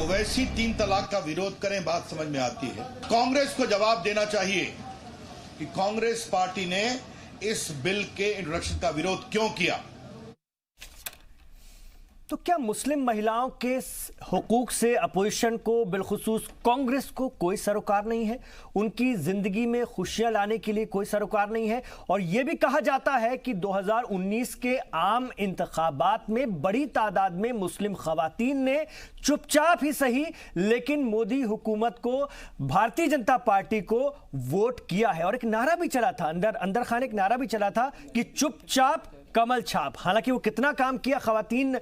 ओवैसी 3 तलाक का विरोध करें, बात समझ में आती है। कांग्रेस को जवाब देना चाहिए कि कांग्रेस पार्टी ने इस बिल के इंट्रोडक्शन का विरोध क्यों किया। तो क्या मुस्लिम महिलाओं के हुकूक से अपोजिशन को, बिलखुसूस कांग्रेस को कोई सरोकार नहीं है? उनकी जिंदगी में खुशियां लाने के लिए कोई सरोकार नहीं है? और यह भी कहा जाता है कि 2019 के आम इंतखाबात में बड़ी तादाद में मुस्लिम खवातीन ने चुपचाप ही सही लेकिन मोदी हुकूमत को, भारतीय जनता पार्टी को वोट किया है। और एक नारा भी चला था, अंदर खान एक नारा भी चला था कि चुपचाप कमल छाप। हालांकि वो कितना काम किया खवातीन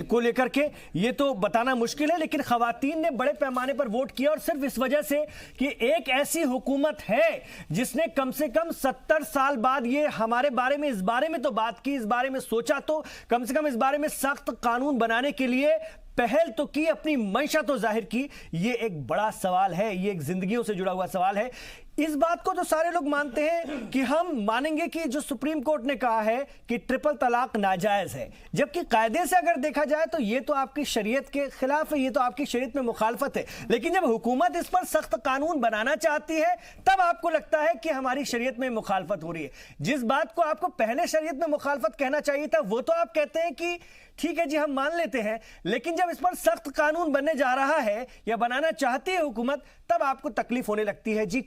को लेकर के ये तो बताना मुश्किल है, लेकिन खवातीन ने बड़े पैमाने पर वोट किया और सिर्फ इस वजह से कि एक ऐसी हुकूमत है जिसने कम से कम 70 साल बाद ये हमारे बारे में, इस बारे में तो बात की, इस बारे में सोचा, तो कम से कम इस बारे में सख्त कानून बनाने के लिए पहल तो की, अपनी मंशा तो जाहिर की। ये एक बड़ा सवाल है, ये एक जिंदगियों से जुड़ा हुआ सवाल है। इस बात को तो सारे लोग मानते हैं कि हम मानेंगे कि जो सुप्रीम कोर्ट ने कहा है कि ट्रिपल तलाक नाजायज है, जबकि कायदे से अगर देखा जाए तो ये तो आपकी शरीयत के खिलाफ है, ये तो आपकी शरीयत में मुखालफत है। लेकिन जब हुकूमत इस पर सख्त कानून बनाना चाहती है तब आपको लगता है कि हमारी शरीयत में मुखालफत हो रही है। जिस बात को आपको पहले शरीयत में मुखालफत कहना चाहिए था वो तो आप कहते हैं कि ठीक है जी हम मान लेते हैं, लेकिन जब इस पर सख्त कानून बनने जा रहा है या बनाना चाहती है हुकूमत तब आपको तकलीफ होने लगती है। जी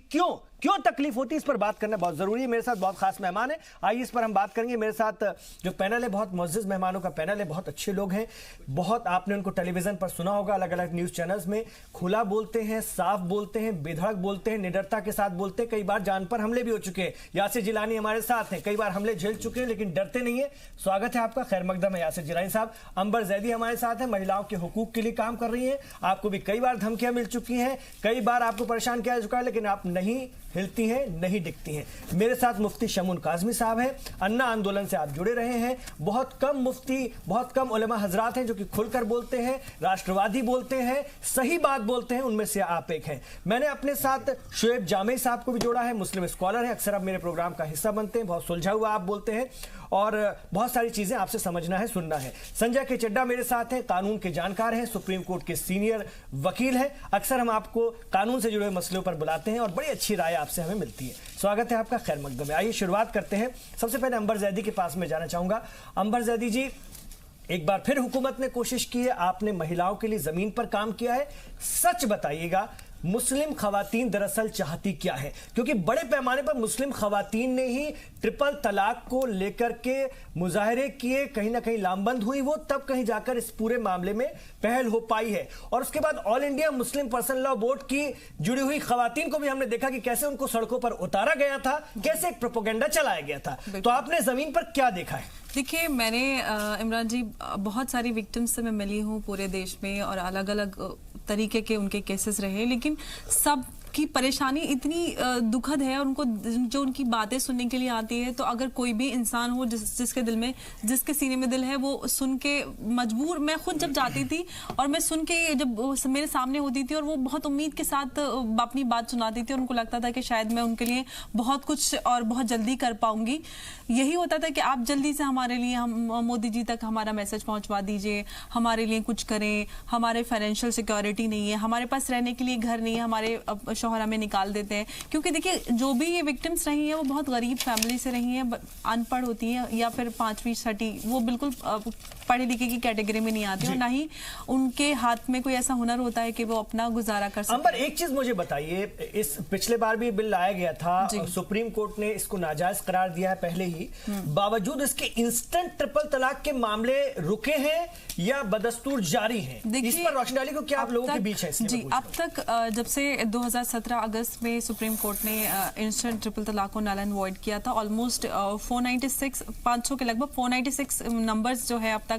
क्यों तकलीफ होती है, इस पर बात करना बहुत जरूरी है। मेरे साथ बहुत खास मेहमान है, आइए इस पर हम बात करेंगे। मेरे साथ जो पैनल है बहुत मुअज़्ज़ज़ मेहमानों का पैनल है, बहुत अच्छे लोग हैं, बहुत आपने उनको टेलीविजन पर सुना होगा, अलग अलग न्यूज चैनल्स में खुला बोलते हैं, साफ बोलते हैं, बेधड़क बोलते हैं, निडरता के साथ बोलते हैं। कई बार जान पर हमले भी हो चुके हैं। यासिर जिलानी हमारे साथ हैं, कई बार हमले झेल चुके हैं लेकिन डरते नहीं है। स्वागत है आपका, खैर मकदम है यासिर जिलानी साहब। अंबर जैदी हमारे साथ है, महिलाओं के हुकूक के लिए काम कर रही है। आपको भी कई बार धमकियां मिल चुकी हैं, कई बार आपको परेशान किया जा चुका है, लेकिन आप नहीं हिलती हैं, नहीं दिखती हैं। मेरे साथ मुफ्ती शमून काज़मी साहब हैं, अन्ना आंदोलन से आप जुड़े रहे हैं। बहुत कम मुफ्ती, बहुत कम उलेमा हजरात हैं जो कि खुलकर बोलते हैं, राष्ट्रवादी बोलते हैं, सही बात बोलते हैं, उनमें से आप एक हैं। मैंने अपने साथ शुएब जामी साहब को भी जोड़ा है, मुस्लिम स्कॉलर हैं, अक्सर आप मेरे प्रोग्राम का हिस्सा बनते हैं, बहुत सुलझा हुआ आप बोलते हैं और बहुत सारी चीजें आपसे समझना है, सुनना है। संजय के चड्डा मेरे साथ हैं, कानून के जानकार हैं, सुप्रीम कोर्ट के सीनियर वकील हैं। अक्सर हम आपको कानून से जुड़े हुए मसलों पर बुलाते हैं और बड़ी अच्छी राय आपसे हमें मिलती है। स्वागत है आपका, खैर मकदम है। आइए शुरुआत करते हैं। सबसे पहले अंबर जैदी के पास में जाना चाहूंगा। अंबर जैदी जी, एक बार फिर हुकूमत ने कोशिश की है, आपने महिलाओं के लिए जमीन पर काम किया है, सच बताइएगा मुस्लिम खवातीन दरअसल चाहती क्या है? क्योंकि बड़े पैमाने पर मुस्लिम खवातीन ने ही ट्रिपल तलाक को लेकर के मुजाहरे किए, कहीं ना कहीं लामबंद हुई वो, तब कहीं जाकर इस पूरे मामले में पहल हो पाई है। और उसके बाद all India Muslim person law board की जुड़ी हुई खवातीन को भी हमने देखा कि कैसे उनको सड़कों पर उतारा गया था, कैसे एक प्रोपेगेंडा चलाया गया था। तो आपने जमीन पर क्या देखा है? देखिए, मैंने इमरान जी बहुत सारी विक्टिम्स से मैं मिली हूँ पूरे देश में और अलग अलग तरीके के उनके केसेस रहे, लेकिन सब की परेशानी इतनी दुखद है और उनको जो उनकी बातें सुनने के लिए आती है, तो अगर कोई भी इंसान हो जिसके दिल में, जिसके सीने में दिल है, वो सुन के मजबूर। मैं खुद जब जाती थी और मैं सुन के जब मेरे सामने होती थी और वो बहुत उम्मीद के साथ अपनी बात सुनाती थी और उनको लगता था कि शायद मैं उनके लिए बहुत कुछ और बहुत जल्दी कर पाऊंगी। यही होता था कि आप जल्दी से हमारे लिए, हम मोदी जी तक हमारा मैसेज पहुंचवा दीजिए, हमारे लिए कुछ करें, हमारे फाइनेंशियल सिक्योरिटी नहीं है, हमारे पास रहने के लिए घर नहीं है, हमारे शौहर हमें निकाल देते हैं। क्योंकि देखिए, जो भी ये विक्टिम्स रही हैं वो बहुत गरीब फैमिली से रही हैं, अनपढ़ होती हैं या फिर 5वीं 6ठी, वो बिल्कुल पढ़े लिखे की कैटेगरी में नहीं आती और ना ही उनके हाथ में कोई ऐसा हुनर होता है कि वो अपना गुजारा कर सके। अंबर, एक चीज मुझे बताइए, इस पिछले बार भी बिल लाया गया था, सुप्रीम कोर्ट ने इसको नाजायज करार दिया है पहले ही, बावजूद इसके इंस्टेंट ट्रिपल तलाक के मामले रुके हैं या बदस्तूर जारी हैं? इस पर रोशनी डाली को क्या आप लोगों के बीच है? जी, अब तक जब से 2017 अगस्त में सुप्रीम कोर्ट ने इंस्टेंट ट्रिपल तलाक को नल एंड वॉइड किया था, ऑलमोस्ट 496, 500 के लगभग 496 नंबर्स जो है अब तक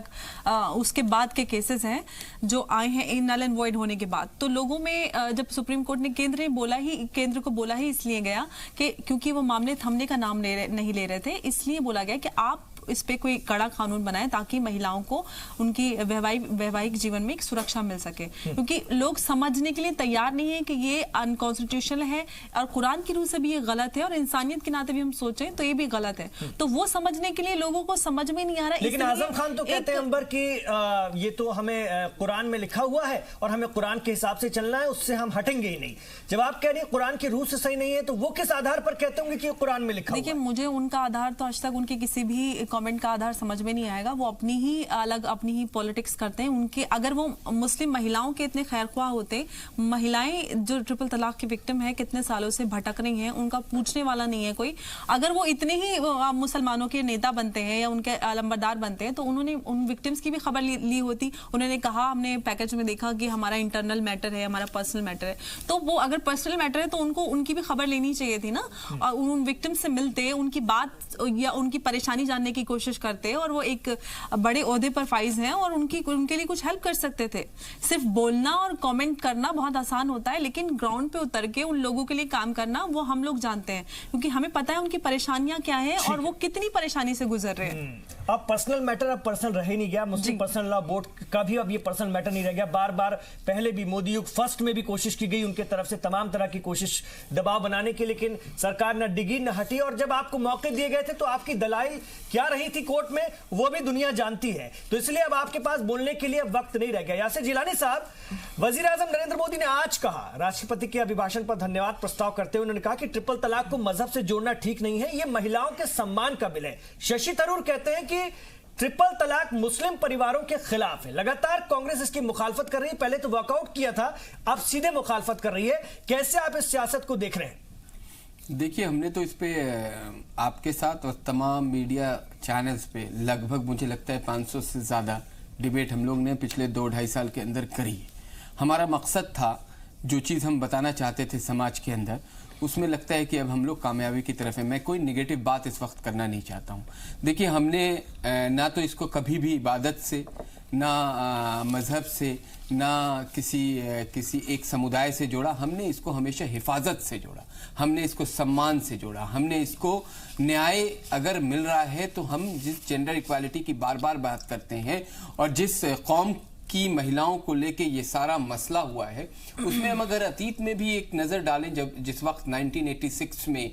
उसके बाद के केसेस हैं जो आए हैं इन नल एंड वॉइड होने के बाद। तो लोगों में जब सुप्रीम कोर्ट ने, केंद्र को बोला ही इसलिए गया कि क्योंकि वो मामले थमने का नाम नहीं ले रहे थे, इसलिए बोला गया कि आप इस पे कोई कड़ा कानून बनाए ताकि महिलाओं को उनकी वैवाहिक जीवन में एक सुरक्षा मिल सके, क्योंकि लोग समझने के लिए तैयार नहीं है कि ये अनकॉन्स्टिट्यूशनल है और कुरान की रूह से भी ये गलत है और इंसानियत के नाते भी हम सोचें तो ये भी गलत है। तो वो समझने के लिए लोगों को समझ में नहीं आ रहा। लेकिन आजम खान तो कहते हैं अंबर कि ये तो हमें कुरान में लिखा हुआ है और हमें कुरान के हिसाब से चलना है, उससे हम हटेंगे ही नहीं। जब आप कह रही हैं कुरान की रूह से सही नहीं है तो वो किस आधार पर कहते होंगे कि ये कुरान में लिखा हुआ है? देखिए, मुझे उनका आधार तो आज तक उनके किसी भी कमेंट का आधार समझ में नहीं आएगा। वो अपनी ही पॉलिटिक्स करते हैं। उनके अगर वो मुस्लिम महिलाओं के इतने खैरख्वाह होते, महिलाएं जो ट्रिपल तलाक की विक्टिम है कितने सालों से भटक रही हैं, उनका पूछने वाला नहीं है कोई। अगर वो इतने ही मुसलमानों के नेता बनते हैं या उनके अलंबरदार बनते हैं तो उन्होंने उन विक्टिम्स की भी खबर ली होती। उन्होंने कहा, हमने पैकेज में देखा कि हमारा इंटरनल मैटर है, हमारा पर्सनल मैटर है। तो वो अगर पर्सनल मैटर है तो उनको उनकी भी खबर लेनी चाहिए थी ना, और उन विक्टिम से मिलते, उनकी बात या उनकी परेशानी जानने की कोशिश करते, और वो एक बड़े ओहदे पर फाइज हैं और उनके लिए कुछ हेल्प कर सकते थे। सिर्फ बोलना और कमेंट करना बहुत आसान होता है, लेकिन ग्राउंड पे उतर के उन लोगों के लिए काम करना वो हम लोग जानते हैं, क्योंकि हमें पता है उनकी परेशानियां क्या है और वो कितनी परेशानी से गुजर रहे हैं। अब पर्सनल मैटर अब पर्सनल रह ही नहीं गया। मुस्लिम पर्सनल लॉ बोर्ड का भी अब ये पर्सनल मैटर नहीं रह गया। बार बार पहले भी मोदी युग फर्स्ट में भी कोशिश की गई उनके तरफ से तमाम तरह की कोशिश दबाव बनाने की, लेकिन सरकार न डिगी न हटी। और जब आपको मौके दिए गए थे तो आपकी दलाइल क्या रही थी कोर्ट में वो भी दुनिया जानती है। तो इसलिए अब आपके पास बोलने के लिए वक्त नहीं रह गया। यासिर जिलानी साहब, वजीर आजम नरेंद्र मोदी ने आज कहा, राष्ट्रपति के अभिभाषण पर धन्यवाद प्रस्ताव करते हुए उन्होंने कहा कि ट्रिपल तलाक को मजहब से जोड़ना ठीक नहीं है, ये महिलाओं के सम्मान का बिल है। शशि थरूर कहते हैं कि ट्रिपल तलाक मुस्लिम परिवारों के खिलाफ है। लगातार कांग्रेस इसकी मुखालफत कर रही है, पहले तो वॉकआउट किया था, अब सीधे मुखालफत कर रही है। कैसे आप इस सियासत को देख रहे हैं? देखिए, हमने तो इस पे आपके साथ और तमाम मीडिया चैनल्स पे लगभग मुझे लगता है 500 से ज़्यादा डिबेट हम लोग ने पिछले 2-2.5 साल के अंदर करी है। हमारा मकसद था, जो चीज़ हम बताना चाहते थे समाज के अंदर, उसमें लगता है कि अब हम लोग कामयाबी की तरफ है। मैं कोई नेगेटिव बात इस वक्त करना नहीं चाहता हूँ। देखिए, हमने ना तो इसको कभी भी इबादत से, ना मज़हब से, ना किसी एक समुदाय से जोड़ा। हमने इसको हमेशा हिफाजत से जोड़ा, हमने इसको सम्मान से जोड़ा, हमने इसको न्याय अगर मिल रहा है तो हम जिस जेंडर इक्वालिटी की बार बार बात करते हैं और जिस कौम की महिलाओं को लेके ये सारा मसला हुआ है, उसमें हम अगर अतीत में भी एक नज़र डालें, जब जिस वक्त 1986 में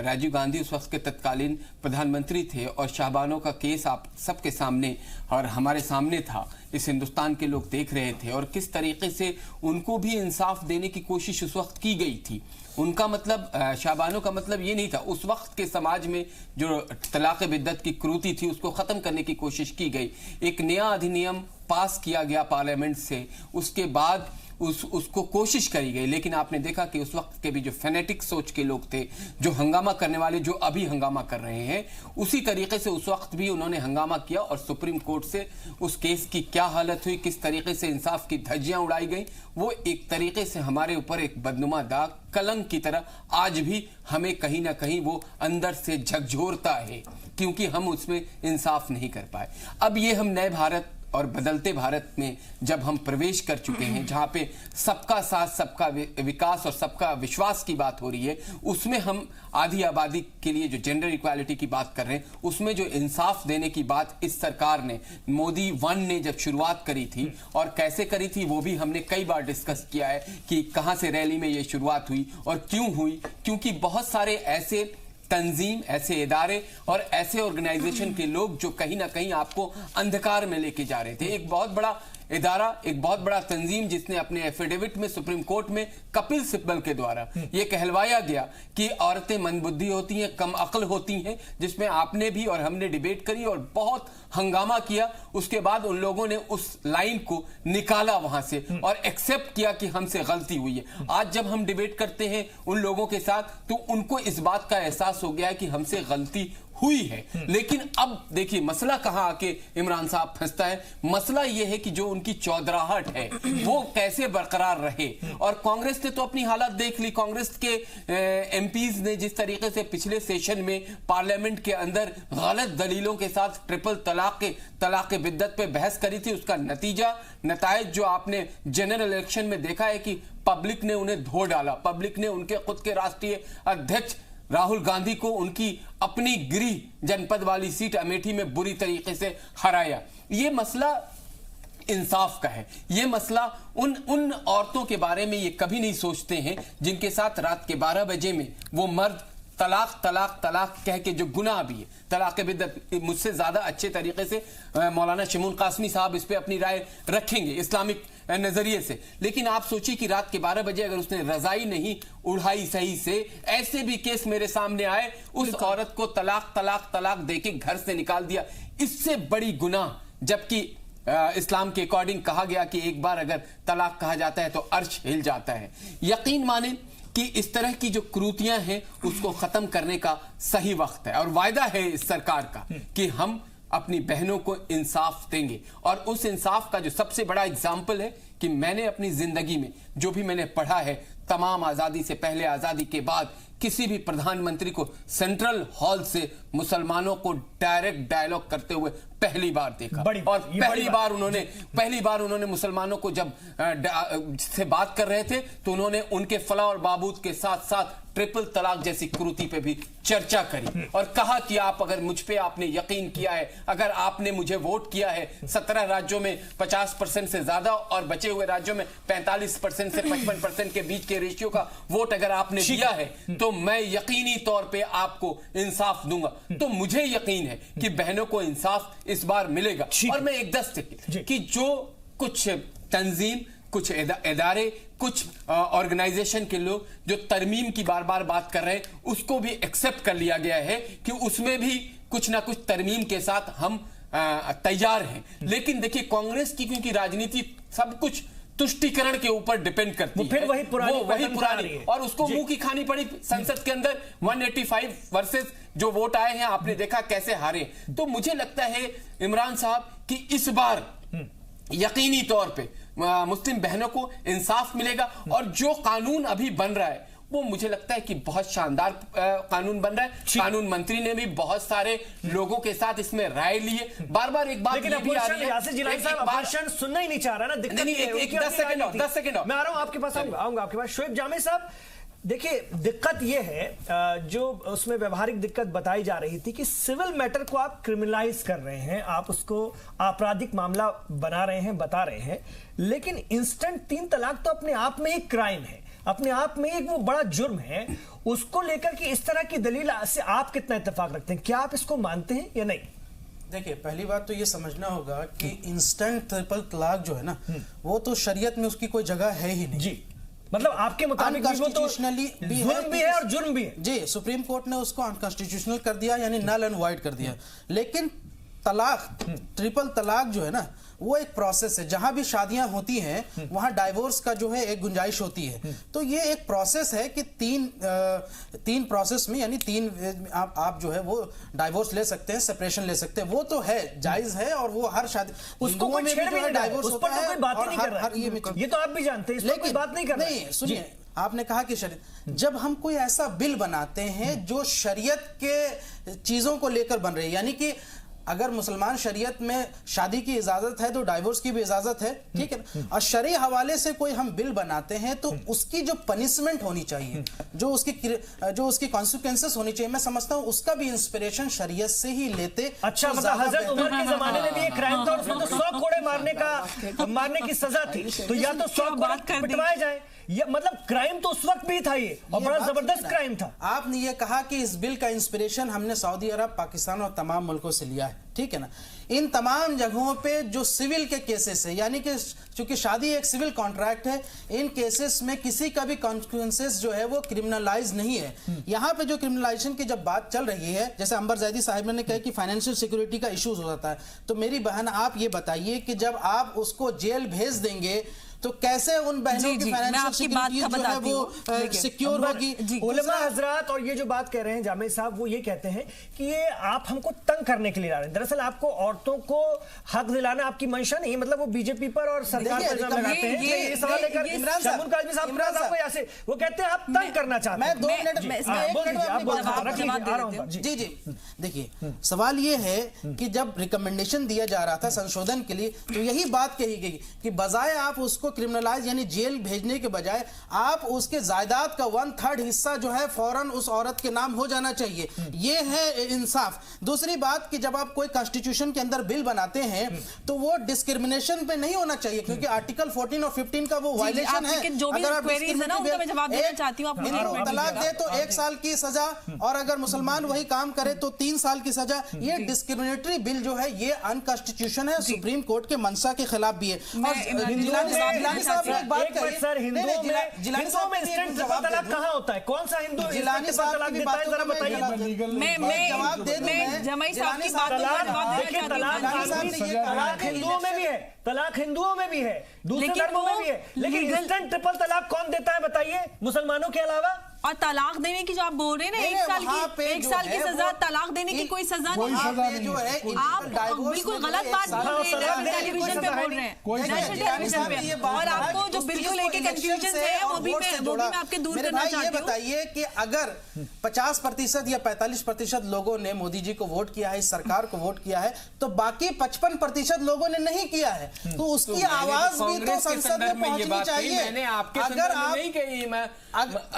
राजीव गांधी उस वक्त के तत्कालीन प्रधानमंत्री थे और शाहबानो का केस आप सबके सामने और हमारे सामने था, इस हिंदुस्तान के लोग देख रहे थे और किस तरीके से उनको भी इंसाफ देने की कोशिश उस वक्त की गई थी। उनका मतलब, शाहबानो का मतलब ये नहीं था। उस वक्त के समाज में जो तलाक बिद्दत की क्रूरता थी उसको ख़त्म करने की कोशिश की गई। एक नया अधिनियम पास किया गया पार्लियामेंट से, उसके बाद उसको कोशिश करी गई, लेकिन आपने देखा कि उस वक्त के भी जो फेनेटिक सोच के लोग थे, जो हंगामा करने वाले, जो अभी हंगामा कर रहे हैं, उसी तरीके से उस वक्त भी उन्होंने हंगामा किया और सुप्रीम कोर्ट से उस केस की क्या हालत हुई, किस तरीके से इंसाफ की धज्जियां उड़ाई गई, वो एक तरीके से हमारे ऊपर एक बदनुमा दाग, कलंक की तरह आज भी हमें कहीं ना कहीं वो अंदर से झकझोरता है, क्योंकि हम उसमें इंसाफ नहीं कर पाए। अब ये हम नए भारत और बदलते भारत में जब हम प्रवेश कर चुके हैं, जहां पे सबका साथ, सबका विकास और सबका विश्वास की बात हो रही है, उसमें हम आधी आबादी के लिए जो जेंडर इक्वालिटी की बात कर रहे हैं, उसमें जो इंसाफ देने की बात इस सरकार ने, मोदी 1 ने जब शुरुआत करी थी और कैसे करी थी वो भी हमने कई बार डिस्कस किया है कि कहां से रैली में ये शुरुआत हुई और क्यों हुई। क्योंकि बहुत सारे ऐसे तंजीम, ऐसे इदारे और ऐसे ऑर्गेनाइजेशन के लोग जो कहीं ना कहीं आपको अंधकार में लेके जा रहे थे। एक बहुत बड़ा इदारा, एक बहुत बड़ा तंजीम जिसने अपने एफिडेविट में सुप्रीम कोर्ट में कपिल सिब्बल के द्वारा ये कहलवाया गया कि औरतें मंदबुद्धि होती हैं, कम अक्ल होती हैं, जिसमें आपने भी और हमने डिबेट करी और बहुत हंगामा किया। उसके बाद उन लोगों ने उस लाइन को निकाला वहां से और एक्सेप्ट किया कि हमसे गलती हुई है। आज जब हम डिबेट करते हैं उन लोगों के साथ तो उनको इस बात का एहसास हो गया है कि हमसे गलती हुई है। लेकिन अब देखिए मसला कहां आके इमरान साहब फंसता है। मसला यह है कि जो उनकी चौधराहट है वो कैसे बरकरार रहे। और कांग्रेस ने तो अपनी हालत देख ली। कांग्रेस के एमपीज ने जिस तरीके से पिछले सेशन में पार्लियामेंट के अंदर गलत दलीलों के साथ ट्रिपल तलाक बिद्दत पे बहस करी थी, उसका नतायज जो आपने जनरल इलेक्शन में देखा है कि पब्लिक ने उन्हें धो डाला। पब्लिक ने उनके खुद के राष्ट्रीय अध्यक्ष राहुल गांधी को उनकी अपनी गृह जनपद वाली सीट अमेठी में बुरी तरीके से हराया। ये मसला इंसाफ का है। ये मसला उन औरतों के बारे में ये कभी नहीं सोचते हैं जिनके साथ रात के 12 बजे में वो मर्द तलाक तलाक तलाक कह के, जो गुनाह भी है, तलाक बिद्दत, मुझसे ज्यादा अच्छे तरीके से मौलाना शमून कासमी साहब इस पे अपनी राय रखेंगे इस्लामिक नजरिए से। लेकिन आप सोचिए कि रात के 12 बजे अगर उसने रजाई नहीं उड़ाई सही से, ऐसे भी केस मेरे सामने आए, उस औरत को तलाक तलाक तलाक देके घर से निकाल दिया। इससे बड़ी गुनाह, जबकि इस्लाम के अकॉर्डिंग कहा गया कि एक बार अगर तलाक कहा जाता है तो अर्श हिल जाता है। यकीन माने कि इस तरह की जो क्रूतियां हैं उसको खत्म करने का सही वक्त है, और वायदा है इस सरकार का कि हम अपनी बहनों को इंसाफ देंगे। और उस इंसाफ का जो सबसे बड़ा एग्जाम्पल है कि मैंने अपनी जिंदगी में जो भी मैंने पढ़ा है, तमाम आजादी से पहले, आजादी के बाद, किसी भी प्रधानमंत्री को सेंट्रल हॉल से मुसलमानों को डायरेक्ट डायलॉग करते हुए पहली बार देखा। और पहली बार उन्होंने मुसलमानों को जब से बात कर रहे थे तो उन्होंने उनके फला और बाबूद के साथ साथ ट्रिपल तलाक जैसी क्रूति पे भी चर्चा करी और कहा कि आप अगर मुझ पे आपने यकीन किया है, अगर आपने मुझे वोट किया है 17 राज्यों में 50% से ज्यादा और बचे हुए राज्यों में 45% से 55% के बीच के रेशियो का वोट अगर आपने दिया है तो मैं यकीनी तौर पे आपको इंसाफ दूंगा। तो मुझे यकीन है कि बहनों को इंसाफ इस बार मिलेगा। और मैं एक दस्त कि जो कुछ तंजीम, कुछ इदारे, कुछ ऑर्गेनाइजेशन के लोग जो तरमीम की बार बार बात कर रहे हैं, उसको भी एक्सेप्ट कर लिया गया है कि उसमें भी कुछ ना कुछ तरमीम के साथ हम तैयार हैं। लेकिन देखिए कांग्रेस की क्योंकि राजनीति सब कुछ तुष्टीकरण के ऊपर डिपेंड करती है, फिर वही पुरानी और उसको मुंह की खानी पड़ी। संसद के अंदर 185 वर्सेस जो वोट आए हैं, आपने देखा कैसे हारे। तो मुझे लगता है इमरान साहब कि इस बार यकीनी तौर पे मुस्लिम बहनों को इंसाफ मिलेगा। और जो कानून अभी बन रहा है वो मुझे लगता है कि बहुत शानदार कानून बन रहा है। कानून मंत्री ने भी बहुत सारे लोगों के साथ इसमें राय ली है। बार बार एक बात ये भी आ रही है, भाषण सुनना ही नहीं चाह रहा ना, दिक्कत नहीं, एक 10 सेकंड मैं आ रहा हूं आपके पास, आऊंगा आपके पास। शोएब जामे साहब, देखिए दिक्कत यह है, जो उसमें व्यवहारिक दिक्कत बताई जा रही थी कि सिविल मैटर को आप क्रिमिनलाइज कर रहे हैं, आप उसको आपराधिक मामला बना रहे हैं, बता रहे हैं, लेकिन इंस्टेंट 3 तलाक तो अपने आप में एक क्राइम है, अपने आप में एक वो बड़ा जुर्म है। उसको लेकर के इस तरह की दलील से आप कितना इत्तेफाक रखते हैं? क्या आप इसको मानते हैं या नहीं? देखिए, पहली बात तो ये समझना होगा कि इंस्टेंट ट्रिपल तलाक जो है ना, वो तो शरीयत में उसकी कोई जगह है ही नहीं जी। मतलब आपके मुताबिक वो तो जुर्म भी है और जुर्म भी है जी। सुप्रीम कोर्ट ने उसको अनकॉन्स्टिट्यूशनल कर दिया, यानी नल एंड वाइड कर दिया। लेकिन तलाक, ट्रिपल तलाक जो है ना, वो एक प्रोसेस है। जहां भी शादियां होती हैं वहां डाइवोर्स का जो है एक गुंजाइश होती है। तो ये एक प्रोसेस है कि तीन प्रोसेस में, यानी आप जो है वो डाइवोर्स ले सकते हैं, सेपरेशन ले सकते हैं, वो तो है, जायज है। और वो हर शादी उसको कोई छेड़ भी नहीं, डाइवोर्स होता है, कोई बात नहीं कर रहा है, ये तो आप भी जानते हैं, इस पर कोई बात नहीं कर रहा है। नहीं, सुनिए, आपने कहा कि शरीयत, जब हम कोई ऐसा बिल बनाते हैं जो शरीयत के चीजों को लेकर बन रही है, यानी कि अगर मुसलमान शरीयत में शादी की इजाजत है तो डाइवोर्स की भी इजाजत है, ठीक है ना। और शरई हवाले से कोई हम बिल बनाते हैं तो उसकी जो पनिशमेंट होनी चाहिए, जो उसकी कॉन्सिक्वेंसेस होनी चाहिए, मैं समझता हूं उसका भी इंस्पिरेशन शरीयत से ही लेते। अच्छा, मतलब हजरत उमर के जमाने में भी एक क्राइम था और उसमें तो 100 कोड़े मारने की सजा थी, तो या तो 100 कोड़े पिटवाए जाए, या मतलब क्राइम तो उस वक्त भी था, ये और बड़ा जबरदस्त क्राइम था। आपने ये कहा कि इस बिल का इंस्पिरेशन हमने सऊदी अरब, पाकिस्तान और तमाम मुल्कों से लिया है, ठीक है ना। इन तमाम जगहों पे जो सिविल के केसेस है, यानी कि चूंकि शादी एक सिविल कॉन्ट्रैक्ट है, इन केसेस में किसी का भी कॉन्सिक्वेंसेस जो है वो क्रिमिनलाइज नहीं है। यहाँ पे जो क्रिमिनलाइजेशन की जब बात चल रही है, जैसे अंबर जैदी साहिब ने कहा कि फाइनेंशियल सिक्योरिटी का इश्यूज हो जाता है, तो मेरी बहन आप ये बताइए कि जब आप उसको जेल भेज देंगे तो कैसे उन बहनों की फाइनेंशियल सिक्योरिटी जो है वो सिक्योर होगी? उलमा हजरात और ये जो बात कह रहे हैं जामे साहब, वो ये कहते हैं कि ये आप हमको तंग करने के लिए ला रहे हैं। दरअसल आपको औरतों को हक दिलाना आपकी मंशा नहीं, मतलब वो बीजेपी पर और सरकार पर इल्जाम लगाते हैं। ये सवाल लेकर शमून काजमी साहब आपको यहाँ से वो कहते हैं आप तंग करना चाहते हैं। मैं 2 मिनट जी। देखिए, सवाल ये है कि जब रिकमेंडेशन दिया जा रहा था संशोधन के लिए, तो यही बात कही गई कि बजाय आप उसको क्रिमिनलाइज यानी जेल भेजने के बजाय आप उसके जायदाद का 1/3 हिस्सा जो है फौरन उस औरत के नाम हो जाना चाहिए। ये है इंसाफ। दूसरी बात कि जब आप कोई कॉन्स्टिट्यूशन के अंदर बिल बनाते हैं तो वो डिस्क्रिमिनेशन पे नहीं होना चाहिए, क्योंकि आर्टिकल 14 और 15 का वो वायलेशन है। अगर आप तलाक दे तो 1 साल की सजा, और अगर मुसलमान वही काम करे तो 3 साल की सजा। ये डिस्क्रिमिनेटरी बिल जो है ये अनकॉन्स्टिट्यूशन है, सुप्रीम कोर्ट के मंशा के खिलाफ भी है। और जिलानी साहब एक बात कहिए, सर हिंदुओं में इंस्टेंट ट्रिपल तलाक कहां होता है? कौन सा हिंदू जिलानी साहब तलाक की देता है? बातों जरा में बताइए। जवाब दे दूं मैं जमाई साहब की बातों का जवाब देखिए, तलाक हिंदुओं में भी है, तलाक हिंदुओं में भी है, दूसरे धर्मों में भी है, लेकिन इंस्टेंट ट्रिपल तलाक कौन देता है बताइए, मुसलमानों के अलावा? और तलाक देने की जो आप बोल रहे हैं ना, 1 साल की सजा, तलाक देने की कोई सजा नहीं है। जो है आप बिल्कुल गलत बात बोल रहे हैं, नेशनल टेलीविजन पे बोल रहे हैं, नेशनल टेलीविजन पे। और आपको जो बिल्कुल एक कंफ्यूजन है वो भी मैं आपके दूर करना चाहती हूं। ये बताइए कि अगर 50% या 45% लोगों ने मोदी जी को वोट किया है, इस सरकार को वोट किया है, तो बाकी 55% लोगों ने नहीं किया है, तो उसकी आवाज भी तो संसद में पहुंचनी चाहिए। मैंने आपके अगर आप नहीं कही, मैं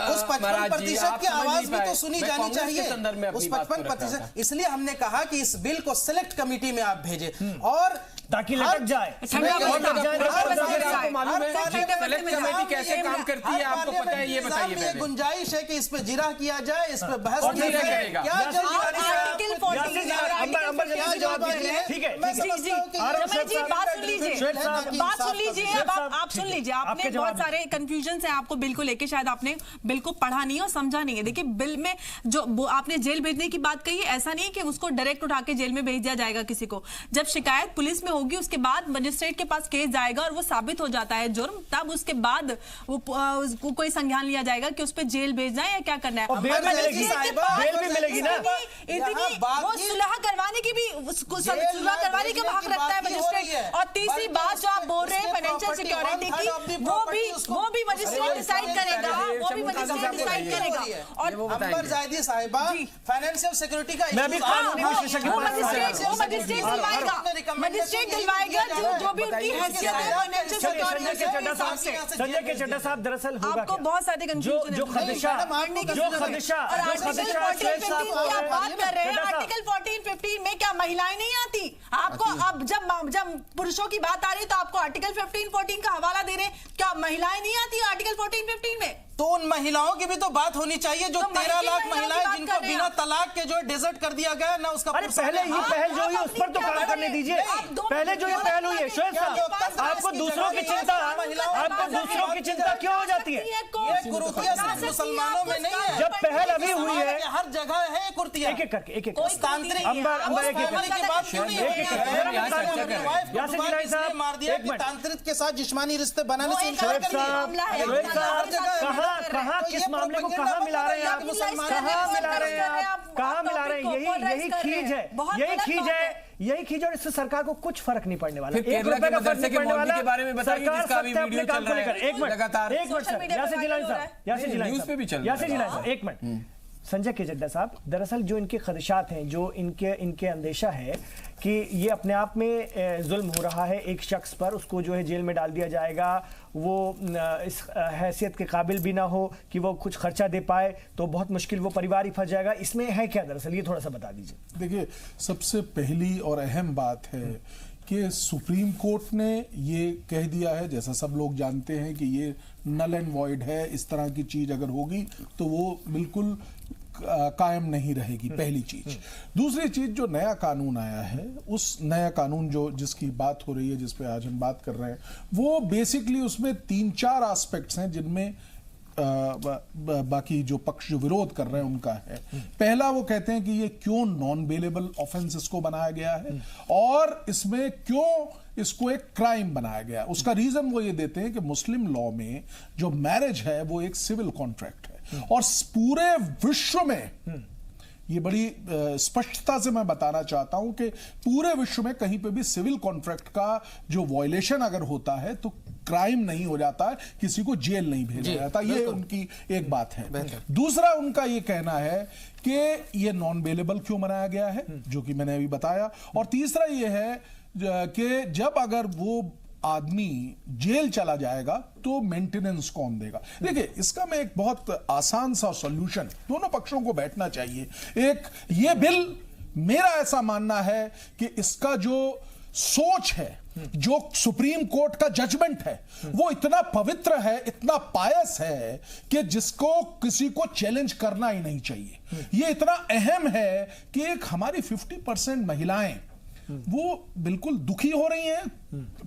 उस 55% की आवाज भी तो सुनी जानी चाहिए। उस 55%, इसलिए हमने कहा कि इस बिल को सिलेक्ट कमेटी में आप भेजें और ताकि लटक जाए। आपको मालूम है सेलेक्ट कमेटी कैसे काम करती है? आपको पता है? ये बताइए। ये गुंजाइश है कि इस पे जिरा किया जाए, इस पे बहस किया जाएगा। क्या बात सुन लीजिए। आप सुन लीजिए, आपने बहुत सारे कंफ्यूजन है आपको बिल को लेके, शायद आपने बिल को पढ़ा नहीं और समझा नहीं है। देखिए, बिल में जो आपने जेल भेजने की बात कही, ऐसा नहीं कि उसको डायरेक्ट उठा के जेल में भेज दिया जाएगा किसी को। जब शिकायत पुलिस में होगी, उसके बाद मजिस्ट्रेट के पास केस जाएगा और वो साबित हो जाता है जुर्म, तब उसके बाद वो कोई संज्ञान लिया जाएगा कि उस पर जेल भेजना है या क्या करना है। बेल भी मिलेगी ना। इतनी वो सुलह करवाने की भी, सुलह करवाने का हक रखता है मजिस्ट्रेट। और तीसरी बात जो आप बोल रहे हैं फाइनेंशियल सिक्योरिटी की, वो भी मजिस्ट्रेट डिसाइड करेगा, वो भी मजिस्ट्रेट डिसाइड करेगा। और अंबर जायदी साहिबा फाइनेंशियल सिक्योरिटी का मैं भी कानूनी विशेषज्ञ मजिस्ट्रेट दिलवाएगा जो भी उनकी हैसियत है फाइनेंशियल सिक्योरिटी। संजय के चड्ढा साहब, दरअसल होगा आपको बहुत सारे कंफ्यूजन जो खदशा बात कर रहे हैं, आर्टिकल 14-15 में क्या महिलाएं नहीं आती आपको? अब जब पुरुषों की बात आ रही है तो आपको आर्टिकल 15-14 का हवाला दे रहे हैं, क्या महिलाएं नहीं आती आर्टिकल 14-15 में? तो उन महिलाओं की भी तो बात होनी चाहिए जो 13 लाख महिलाएं जिनको बिना तलाक के जो डेजर्ट कर दिया गया ना, उसका अरे पहले ये पहल जो हुई उस पर तो काम करने दीजिए। पहले जो ये पहल हुई है शोएब साहब, आपको दूसरों की चिंता क्यों हो जाती है? ये कुरीतियां सिर्फ मुसलमानों में नहीं है, जब पहल अभी हुई है हर जगह है कुरीतियां। एक एक करके तांत्रिक के साथ जिस्मानी रिश्ते बनाने से कहाँ किस मामले को कहाँ मिला रहे हैं आप? कहाँ मिला रहे हैं? यही खींच है, यही खींच, और इससे सरकार को कुछ फर्क नहीं पड़ने वाला। एक रुपए का फर्क नहीं पड़ने वाला। के बारे में बताइए, जिसका अभी वीडियो चल रहा है। एक मिनट सर, यासिर जिलानी साहब, एक मिनट। संजय के चड्ढा साहब, दरअसल जो इनके खदशात हैं, जो इनके अंदेशा है कि ये अपने आप में जुल्म हो रहा है एक शख्स पर, उसको जो है जेल में डाल दिया जाएगा, वो इस हैसियत के काबिल भी ना हो कि वो कुछ खर्चा दे पाए, तो बहुत मुश्किल वो परिवार ही फंस जाएगा। इसमें है क्या दरअसल, ये थोड़ा सा बता दीजिए। देखिए, सबसे पहली और अहम बात है कि सुप्रीम कोर्ट ने ये कह दिया है, जैसा सब लोग जानते हैं कि ये नल एंड वॉइड है। इस तरह की चीज अगर होगी तो वो बिल्कुल कायम नहीं रहेगी, पहली चीज। दूसरी चीज, जो नया कानून आया है, उस नया कानून जिसकी बात हो रही है, जिस पे आज हम बात कर रहे हैं, वो बेसिकली उसमें 3-4 एस्पेक्ट्स हैं जिनमें बाकी जो पक्ष जो विरोध कर रहे हैं उनका है। पहला, वो कहते हैं कि ये क्यों नॉन बेलेबल ऑफेंसेस को बनाया गया है और इसमें क्यों इसको एक क्राइम बनाया गया। उसका रीजन वो ये देते हैं कि मुस्लिम लॉ में जो मैरिज है वो एक सिविल कॉन्ट्रैक्ट है और पूरे विश्व में, ये बड़ी स्पष्टता से मैं बताना चाहता हूं कि पूरे विश्व में कहीं पे भी सिविल कॉन्ट्रैक्ट का जो वायलेशन अगर होता है तो क्राइम नहीं हो जाता है, किसी को जेल नहीं भेजा जाता। ये उनकी एक बात है। दूसरा उनका ये कहना है कि ये नॉन बेलेबल क्यों बनाया गया है, जो कि मैंने अभी बताया। और तीसरा ये है कि जब अगर वो आदमी जेल चला जाएगा तो मेंटेनेंस कौन देगा? देखिए, इसका मैं एक बहुत आसान सा सॉल्यूशन, दोनों पक्षों को बैठना चाहिए। एक ये बिल, मेरा ऐसा मानना है कि इसका जो सोच है, जो सुप्रीम कोर्ट का जजमेंट है, वो इतना पवित्र है, इतना पायस है कि जिसको किसी को चैलेंज करना ही नहीं चाहिए। ये इतना अहम है कि एक हमारी 50% महिलाएं वो बिल्कुल दुखी हो रही हैं,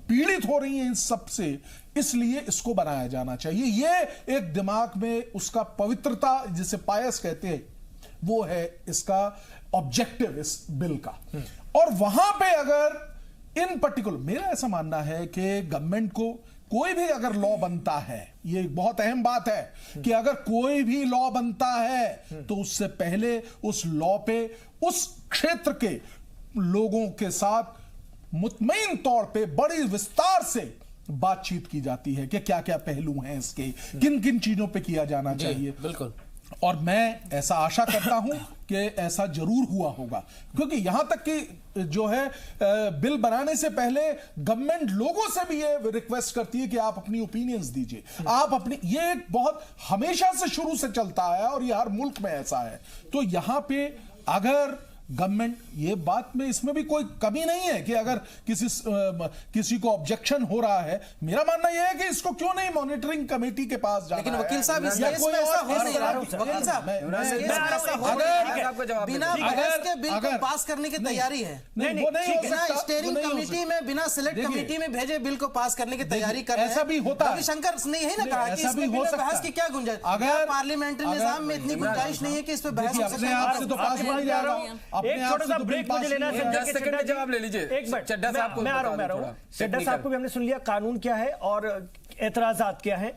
पीड़ित हो रही हैं इन सब से, इसलिए इसको बनाया जाना चाहिए। ये एक दिमाग में उसका पवित्रता, जिसे पायस कहते हैं, वो है इसका ऑब्जेक्टिव इस बिल का। और वहां पे अगर इन पर्टिकुलर, मेरा ऐसा मानना है कि गवर्नमेंट को कोई भी अगर लॉ बनता है, ये बहुत अहम बात है कि अगर कोई भी लॉ बनता है तो उससे पहले उस लॉ पे उस क्षेत्र के लोगों के साथ मुतमईन तौर पे बड़ी विस्तार से बातचीत की जाती है कि क्या क्या पहलू हैं इसके, किन किन चीजों पे किया जाना चाहिए। बिल्कुल। और मैं ऐसा आशा करता हूं कि ऐसा जरूर हुआ होगा, क्योंकि यहां तक कि जो है बिल बनाने से पहले गवर्नमेंट लोगों से भी ये रिक्वेस्ट करती है कि आप अपनी ओपिनियंस दीजिए, आप अपनी, ये एक बहुत हमेशा से शुरू से चलता है और ये हर मुल्क में ऐसा है। तो यहां पे अगर गवर्नमेंट, ये बात में इसमें भी कोई कमी नहीं है कि अगर किसी को ऑब्जेक्शन हो रहा है, मेरा मानना यह है कि इसको क्यों नहीं मॉनिटरिंग कमेटी के पास जाना। लेकिन वकील साहब, इस केस में ऐसा हो नहीं रहा। वकील साहब, बिना बहस के बिल को पास करने की तैयारी है, बिना स्टीयरिंग कमेटी में, बिना सिलेक्ट कमेटी में भेजे बिल को पास करने की तैयारी कर रहे हैं। ऐसा भी होता है। रविशंकर ने यही ना कहा कि इसमें बहस की क्या गुंजाइश, अगर पार्लियामेंटरी निजाम में इतनी गुंजाइश नहीं है कि इस पर बहस हो अपने आप से तो पास नहीं जाएगा। एक छोटा सा ब्रेक मुझे लेना है। 10 सेकंड में जवाब ले लीजिए। एक मिनट, चड्ढा साहब को मैं आ रहा हूं। चड्ढा साहब को भी हमने सुन लिया, कानून क्या है और एतराजात क्या है।